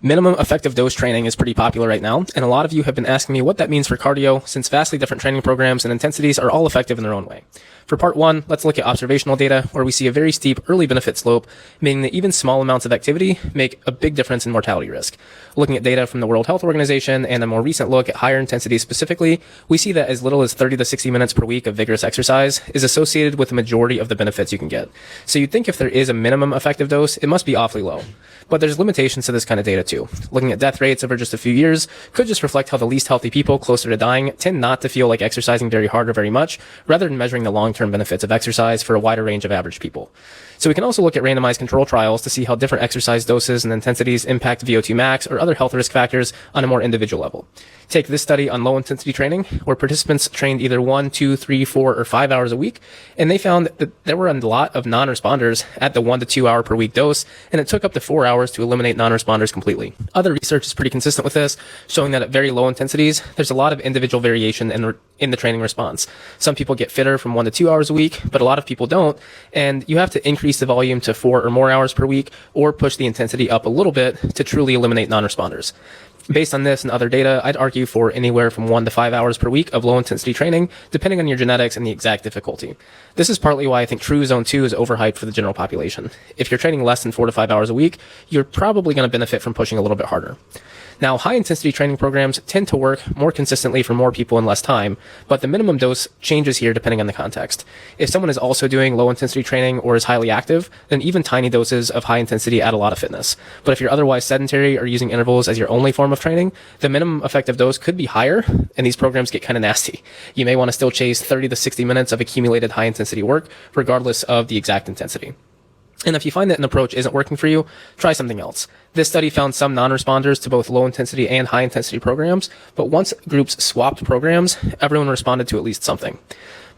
Minimum effective dose training is pretty popular right now, and a lot of you have been asking me what that means for cardio, since vastly different training programs and intensities are all effective in their own way. For part one, let's look at observational data, where we see a very steep early benefit slope, meaning that even small amounts of activity make a big difference in mortality risk. Looking at data from the World Health Organization and a more recent look at higher intensities specifically, we see that as little as 30 to 60 minutes per week of vigorous exercise is associated with the majority of the benefits you can get. So you'd think if there is a minimum effective dose, it must be awfully low. But there's limitations to this kind of data too. Looking at death rates over just a few years could just reflect how the least healthy people closer to dying tend not to feel like exercising very hard or very much, rather than measuring the long-term benefits of exercise for a wider range of average people. So we can also look at randomized control trials to see how different exercise doses and intensities impact VO2 max or other health risk factors on a more individual level. Take this study on low intensity training, where participants trained either 1, 2, 3, 4, or 5 hours a week, and they found that there were a lot of non-responders at the 1 to 2 hour per week dose, and it took up to 4 hours to eliminate non-responders completely. Other research is pretty consistent with this, showing that at very low intensities, there's a lot of individual variation in the training response. Some people get fitter from 1 to 2 hours a week, but a lot of people don't, and you have to increase the volume to 4 or more hours per week, or push the intensity up a little bit to truly eliminate non-responders. Based on this and other data, I'd argue for anywhere from 1 to 5 hours per week of low intensity training, depending on your genetics and the exact difficulty. This is partly why I think true zone 2 is overhyped for the general population. If you're training less than 4 to 5 hours a week, you're probably going to benefit from pushing a little bit harder. Now, high intensity training programs tend to work more consistently for more people in less time, but the minimum dose changes here depending on the context. If someone is also doing low intensity training or is highly active, then even tiny doses of high intensity add a lot of fitness. But if you're otherwise sedentary or using intervals as your only form of training, the minimum effective dose could be higher, and these programs get kind of nasty. You may want to still chase 30 to 60 minutes of accumulated high intensity work, regardless of the exact intensity. And if you find that an approach isn't working for you, try something else. This study found some non-responders to both low intensity and high intensity programs, but once groups swapped programs, everyone responded to at least something.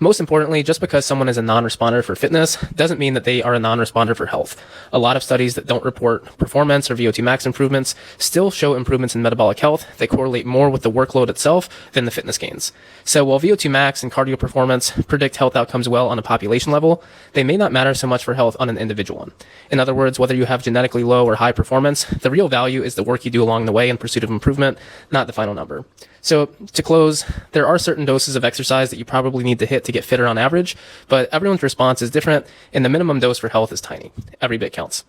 Most importantly, just because someone is a non-responder for fitness doesn't mean that they are a non-responder for health. A lot of studies that don't report performance or VO2 max improvements still show improvements in metabolic health that correlate more with the workload itself than the fitness gains. So while VO2 max and cardio performance predict health outcomes well on a population level, they may not matter so much for health on an individual one. In other words, whether you have genetically low or high performance, the real value is the work you do along the way in pursuit of improvement, not the final number. So to close, there are certain doses of exercise that you probably need to hit to get fitter on average, but everyone's response is different, and the minimum dose for health is tiny. Every bit counts.